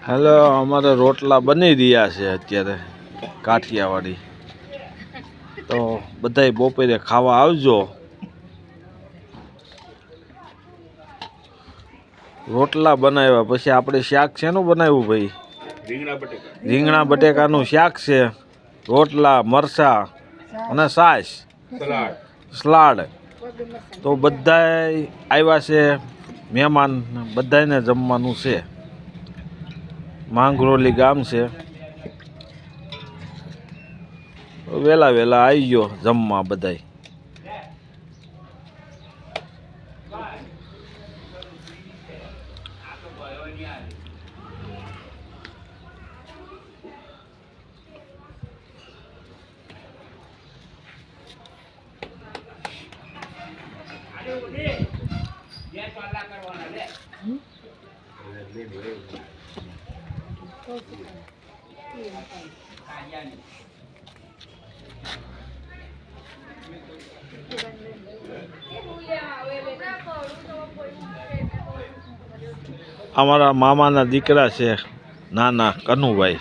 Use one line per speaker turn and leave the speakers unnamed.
Hello, અમારે રોટલા બની રહ્યા છે અત્યારે કાઠિયાવાડી. તો બધાય બપોરે ખાવા આવજો. રોટલા બનાવ્યા પછી આપણે શાક શેનું બનાવ્યું ભાઈ? રીંગણા બટેકાનું શાક છે, રોટલા, મરચાં અને છાશ, સલાડ. તો બધાય આવ્યા છે મહેમાન, બધાને જમવાનું છે. માંગરોલી ગામ છે. વહેલા વહેલા આવી ગયો જમવા બધાય. અમારા મામાના દીકરા છે નાના કનુભાઈ.